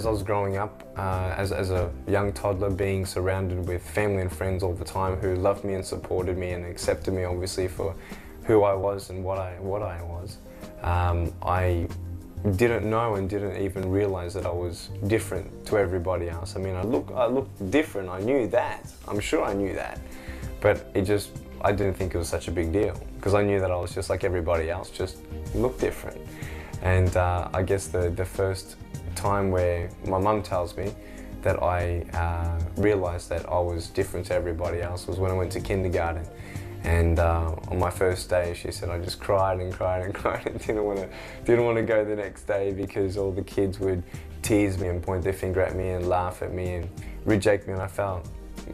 as I was growing up, as a young toddler, being surrounded with family and friends all the time who loved me and supported me and accepted me obviously for who I was and what I was, I didn't know and didn't even realize that I was different to everybody else. I mean, I looked different, I knew that, I'm sure I knew that, but I didn't think it was such a big deal because I knew that I was just like everybody else, just looked different. And I guess the first time where my mum tells me that I realised that I was different to everybody else was when I went to kindergarten. And on my first day, she said I just cried and cried and cried and didn't want to go the next day because all the kids would tease me and point their finger at me and laugh at me and reject me, and I felt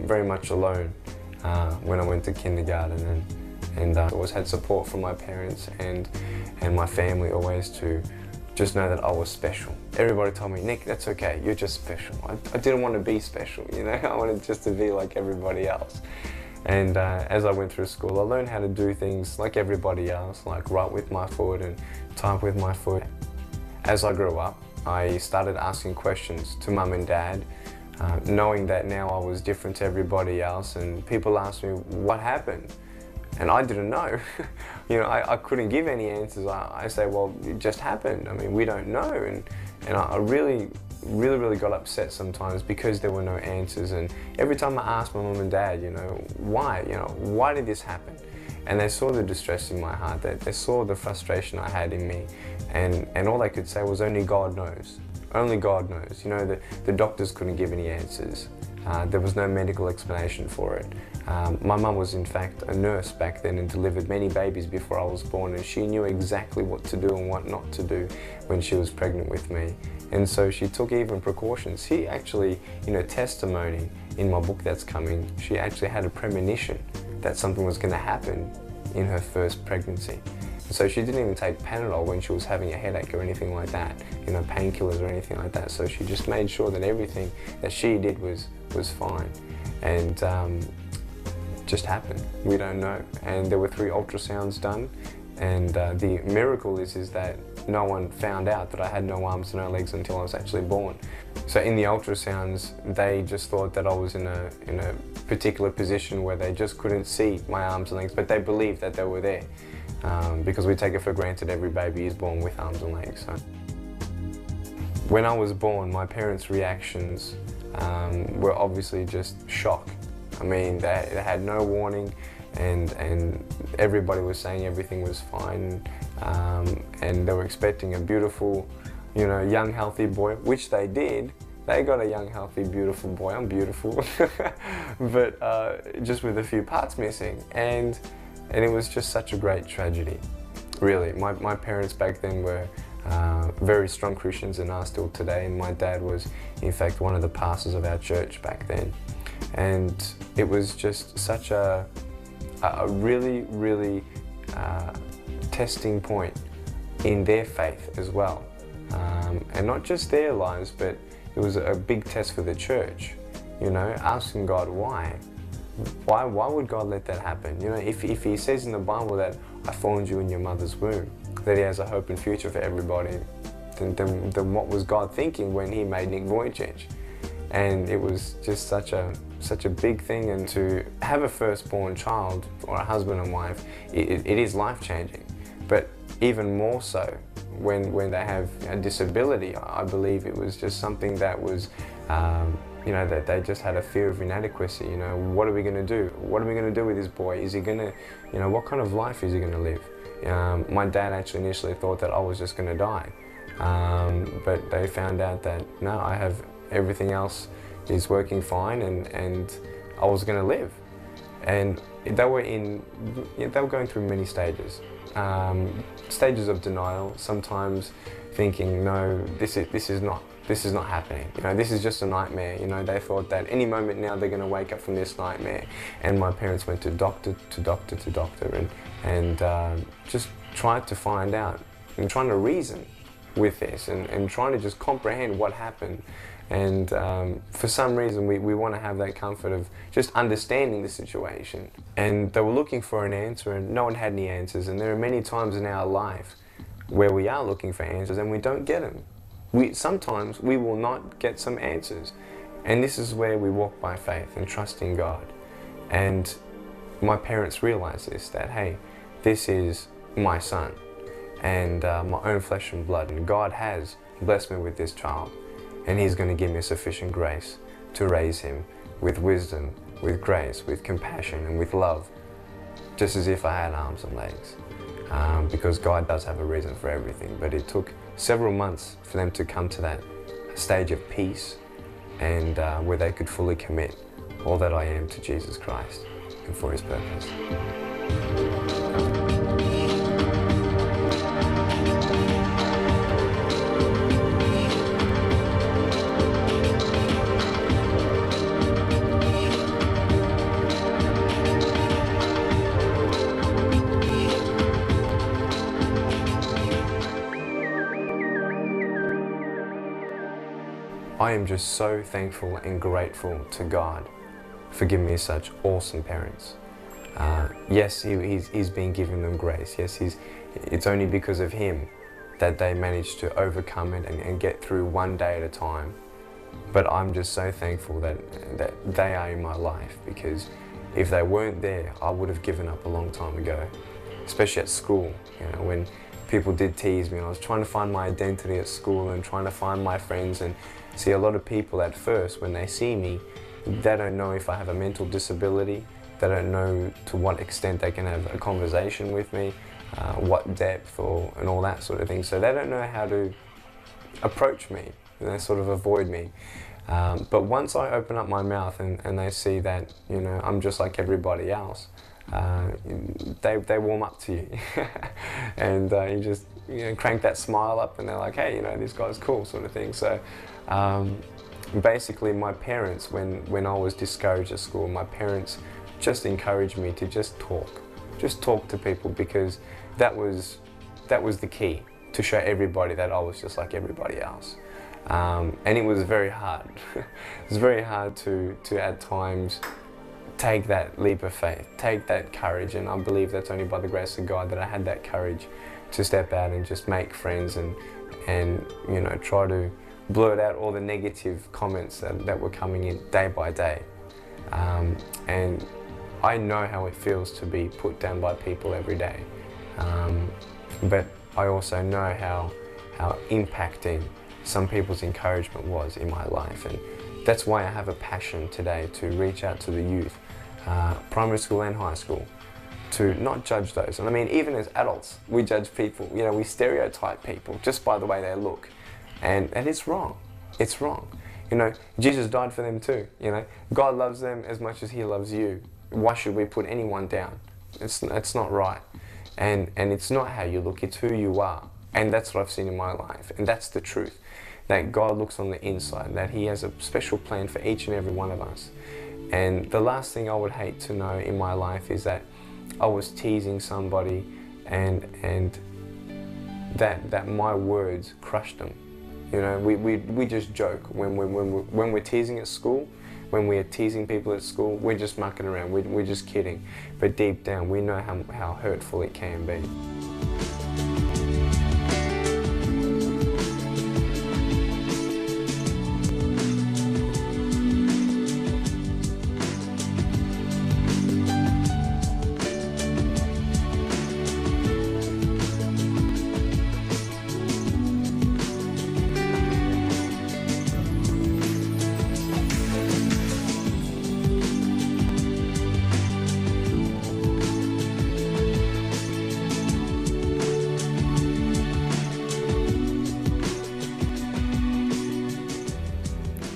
very much alone when I went to kindergarten. And I always had support from my parents and my family always to just know that I was special. Everybody told me, Nick, that's okay, you're just special. I didn't want to be special, you know, I wanted just to be like everybody else. And as I went through school, I learned how to do things like everybody else, like write with my foot and type with my foot. As I grew up, I started asking questions to mum and dad, knowing that now I was different to everybody else, and people asked me what happened. And I didn't know. You know, I couldn't give any answers. I say, well, it just happened. I mean, we don't know. And I really got upset sometimes because there were no answers. And every time I asked my mum and dad, you know, why did this happen? And they saw the distress in my heart. They saw the frustration I had in me. And all they could say was, only God knows. Only God knows. You know, the doctors couldn't give any answers. There was no medical explanation for it. My mum was in fact a nurse back then and delivered many babies before I was born, and she knew exactly what to do and what not to do when she was pregnant with me. And so she took even precautions. She actually, you know, testimony in my book that's coming, she actually had a premonition that something was going to happen in her first pregnancy. So she didn't even take Panadol when she was having a headache or anything like that, you know, painkillers or anything like that. So she just made sure that everything that she did was fine. And just happened. We don't know. And there were 3 ultrasounds done. And the miracle is that no one found out that I had no arms and no legs until I was actually born. So in the ultrasounds, they just thought that I was in a particular position where they just couldn't see my arms and legs, but they believed that they were there. Because we take it for granted every baby is born with arms and legs. So when I was born, my parents' reactions were obviously just shock. I mean, they had no warning, and everybody was saying everything was fine, and they were expecting a beautiful, you know, young, healthy boy, which they did. They got a young, healthy, beautiful boy. I'm beautiful, but just with a few parts missing, and it was just such a great tragedy, really. My parents back then were very strong Christians and are still today, and my dad was, in fact, one of the pastors of our church back then. And it was just such a really testing point in their faith as well. And not just their lives, but it was a big test for the church, you know, asking God why. Why would God let that happen? You know, if he says in the Bible that I formed you in your mother's womb, that he has a hope and future for everybody, then what was God thinking when he made Nick Vijicic? And it was just such a big thing, and to have a firstborn child or a husband and wife, it is life-changing. But even more so when they have a disability, I believe it was just something that was, you know, that they just had a fear of inadequacy. You know, what are we going to do? What are we going to do with this boy? Is he going to, you know, what kind of life is he going to live? My dad actually initially thought that I was just going to die, but they found out that no, I have everything else is working fine, and I was going to live. And they were going through many stages, stages of denial. Sometimes thinking, no, this is not happening. You know, this is just a nightmare. You know, they thought that any moment now they're going to wake up from this nightmare. And my parents went to doctor to doctor to doctor, and just tried to find out and trying to reason with this and trying to just comprehend what happened. And for some reason we want to have that comfort of just understanding the situation. And they were looking for an answer, and no one had any answers. And there are many times in our life where we are looking for answers and we don't get them. Sometimes we will not get some answers. And this is where we walk by faith and trust in God. And my parents realized this, that hey, this is my son and my own flesh and blood, and God has blessed me with this child, and He's going to give me sufficient grace to raise him with wisdom, with grace, with compassion and with love, just as if I had arms and legs. Because God does have a reason for everything, but it took several months for them to come to that stage of peace and where they could fully commit all that I am to Jesus Christ and for His purpose. I am just so thankful and grateful to God for giving me such awesome parents. Yes, he's been giving them grace. Yes, it's only because of Him that they managed to overcome it and get through one day at a time. But I'm just so thankful that they are in my life, because if they weren't there, I would have given up a long time ago, especially at school. You know, when people did tease me, I was trying to find my identity at school and trying to find my friends. And see, a lot of people at first, when they see me, they don't know if I have a mental disability. They don't know to what extent they can have a conversation with me, what depth and all that sort of thing. So they don't know how to approach me. They sort of avoid me. But once I open up my mouth and they see that, you know, I'm just like everybody else, they warm up to you. And you just, you know, crank that smile up and they're like, hey, you know, this guy's cool, sort of thing. So basically my parents, when I was discouraged at school, my parents just encouraged me to just talk to people, because that was the key, to show everybody that I was just like everybody else. And it was very hard. It was very hard to at times take that leap of faith, take that courage, and I believe that's only by the grace of God that I had that courage to step out and just make friends and you know, try to blurt out all the negative comments that were coming in day by day. And I know how it feels to be put down by people every day, but I also know how impacting some people's encouragement was in my life, and that's why I have a passion today to reach out to the youth, primary school and high school, to not judge those. And I mean, even as adults, we judge people, you know, we stereotype people just by the way they look, and it's wrong. It's wrong. You know, Jesus died for them too. You know, God loves them as much as He loves you. Why should we put anyone down? It's not right. And it's not how you look, it's who you are. And that's what I've seen in my life. And that's the truth. That God looks on the inside, that He has a special plan for each and every one of us. And the last thing I would hate to know in my life is that I was teasing somebody and that my words crushed them. You know, we just joke when we're teasing at school. When we're teasing people at school, we're just mucking around, we're just kidding. But deep down, we know how hurtful it can be.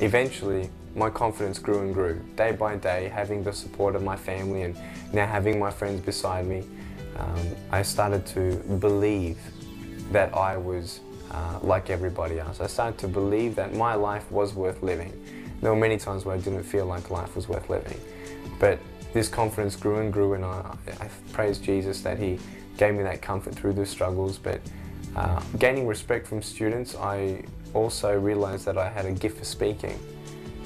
Eventually, my confidence grew and grew, day by day, having the support of my family and now having my friends beside me. I started to believe that I was like everybody else. I started to believe that my life was worth living. There were many times where I didn't feel like life was worth living. But this confidence grew and grew, and I praise Jesus that He gave me that comfort through the struggles. But gaining respect from students, I also realized that I had a gift for speaking,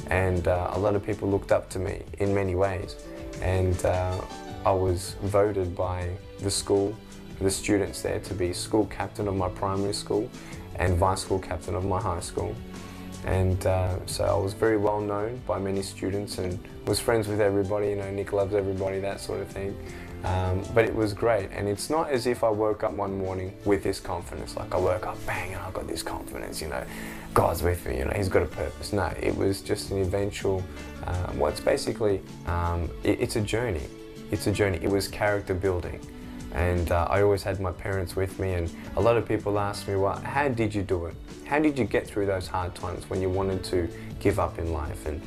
and a lot of people looked up to me in many ways, and I was voted by the school the students there to be school captain of my primary school and vice school captain of my high school. And so I was very well known by many students and was friends with everybody, you know, Nick loves everybody, that sort of thing. But it was great, and it's not as if I woke up one morning with this confidence, like I woke up, bang, and I got this confidence, you know, God's with me, you know, He's got a purpose. No, it was just an eventual, well, it's basically, it's a journey. It's a journey. It was character building. And I always had my parents with me, and a lot of people ask me, well, how did you do it? How did you get through those hard times when you wanted to give up in life? And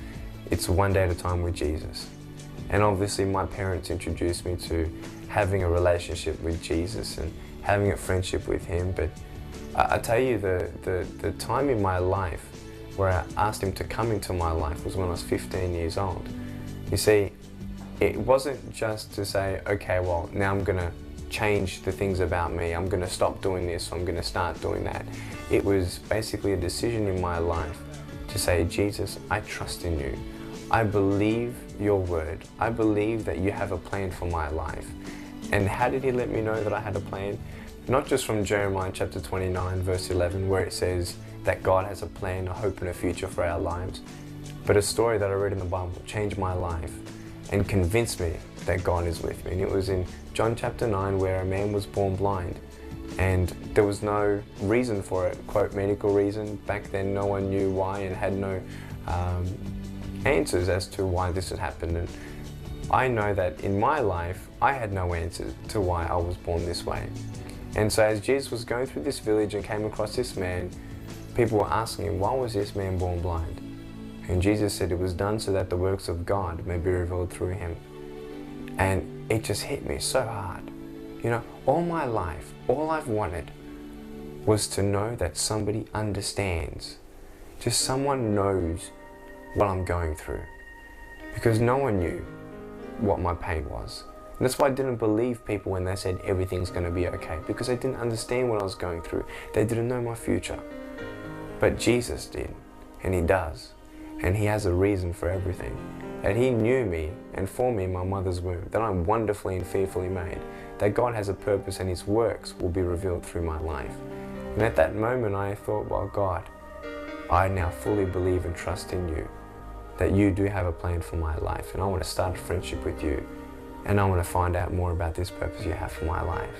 it's one day at a time with Jesus. And obviously my parents introduced me to having a relationship with Jesus and having a friendship with Him. But I tell you, the time in my life where I asked Him to come into my life was when I was 15 years old. You see, it wasn't just to say, okay, well, now I'm gonna change the things about me. I'm gonna stop doing this, I'm gonna start doing that. It was basically a decision in my life to say, Jesus, I trust in you. I believe your word. I believe that you have a plan for my life. And how did He let me know that I had a plan? Not just from Jeremiah chapter 29, verse 11, where it says that God has a plan, a hope and a future for our lives, but a story that I read in the Bible changed my life and convinced me that God is with me. And it was in John chapter 9 where a man was born blind, and there was no reason for it, quote, medical reason. Back then no one knew why and had no answers as to why this had happened. And I know that in my life I had no answer to why I was born this way. And so as Jesus was going through this village and came across this man, people were asking him, why was this man born blind? And Jesus said it was done so that the works of God may be revealed through him. And it just hit me so hard. You know, all my life, all I've wanted was to know that somebody understands. Just someone knows what I'm going through. Because no one knew what my pain was. And that's why I didn't believe people when they said everything's going to be okay. Because they didn't understand what I was going through. They didn't know my future. But Jesus did. And He does. And He has a reason for everything. That He knew me and formed me in my mother's womb. That I'm wonderfully and fearfully made. That God has a purpose and His works will be revealed through my life. And at that moment I thought, well, God, I now fully believe and trust in you. That you do have a plan for my life. And I want to start a friendship with you. And I want to find out more about this purpose you have for my life.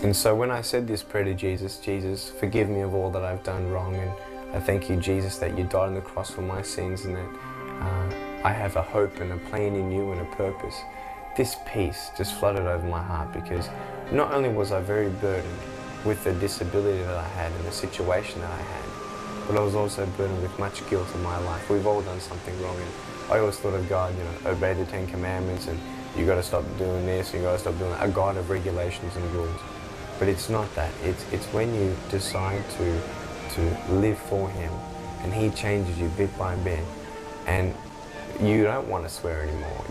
And so when I said this prayer to Jesus, Jesus, forgive me of all that I've done wrong, and I thank you, Jesus, that you died on the cross for my sins, and that I have a hope and a plan in you and a purpose. This peace just flooded over my heart, because not only was I very burdened with the disability that I had and the situation that I had, but I was also burdened with much guilt in my life. We've all done something wrong, and I always thought of God, you know, obey the 10 Commandments, and you got to stop doing this, and you got to stop doing that, a God of regulations and rules. But it's not that. It's when you decide to live for Him, and He changes you bit by bit, and you don't want to swear anymore.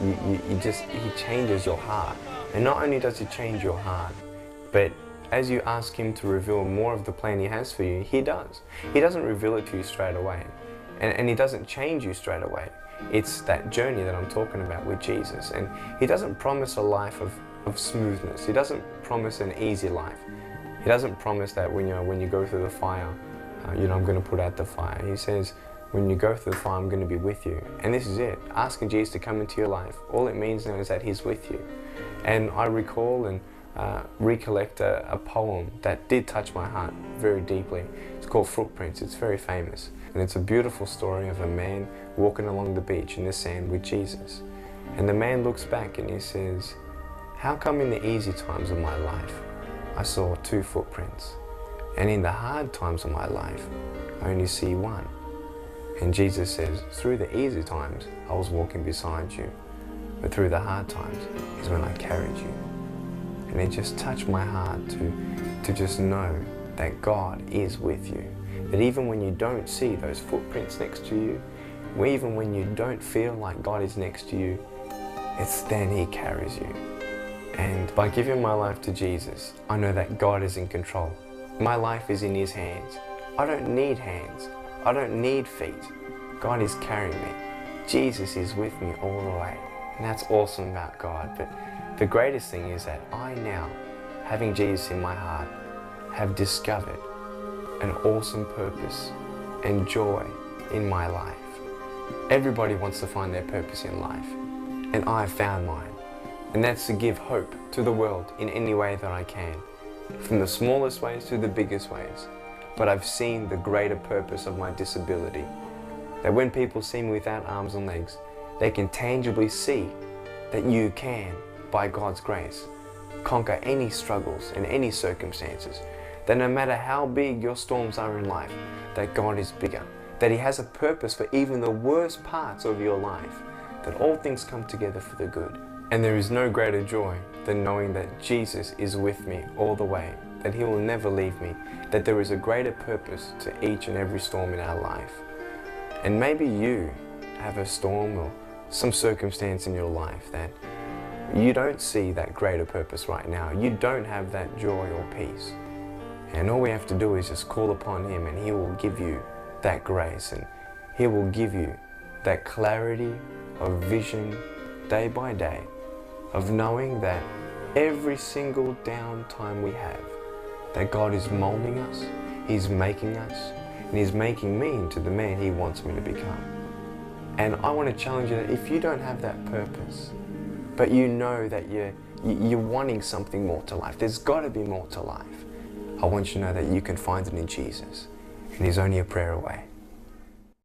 He changes your heart. And not only does He change your heart, but as you ask Him to reveal more of the plan He has for you, He does. He doesn't reveal it to you straight away. And He doesn't change you straight away. It's that journey that I'm talking about with Jesus. And He doesn't promise a life of smoothness. He doesn't promise an easy life. He doesn't promise that when you go through the fire, I'm going to put out the fire. He says, when you go through the fire, I'm going to be with you. And this is it. Asking Jesus to come into your life, all it means now is that He's with you. And I recall and recollect a poem that did touch my heart very deeply. It's called Footprints. It's very famous. And it's a beautiful story of a man walking along the beach in the sand with Jesus. And the man looks back and he says, how come in the easy times of my life, I saw 2 footprints, and in the hard times of my life, I only see 1? And Jesus says, through the easy times, I was walking beside you, but through the hard times is when I carried you. And it just touched my heart to just know that God is with you. That even when you don't see those footprints next to you, even when you don't feel like God is next to you, it's then He carries you. And by giving my life to Jesus, I know that God is in control. My life is in His hands. I don't need hands. I don't need feet. God is carrying me. Jesus is with me all the way. And that's awesome about God. But the greatest thing is that I now, having Jesus in my heart, have discovered an awesome purpose and joy in my life. Everybody wants to find their purpose in life, and I have found mine. And that's to give hope to the world in any way that I can, from the smallest ways to the biggest ways. But I've seen the greater purpose of my disability, that when people see me without arms and legs, they can tangibly see that you can, by God's grace, conquer any struggles and any circumstances, that no matter how big your storms are in life, that God is bigger, that He has a purpose for even the worst parts of your life, that all things come together for the good. And there is no greater joy than knowing that Jesus is with me all the way, that He will never leave me, that there is a greater purpose to each and every storm in our life. And maybe you have a storm or some circumstance in your life that you don't see that greater purpose right now. You don't have that joy or peace. And all we have to do is just call upon Him, and He will give you that grace, and He will give you that clarity of vision day by day, of knowing that every single downtime we have, that God is molding us, He's making us, and He's making me into the man He wants me to become. And I want to challenge you that if you don't have that purpose, but you know that you're wanting something more to life, there's got to be more to life, I want you to know that you can find it in Jesus, and He's only a prayer away.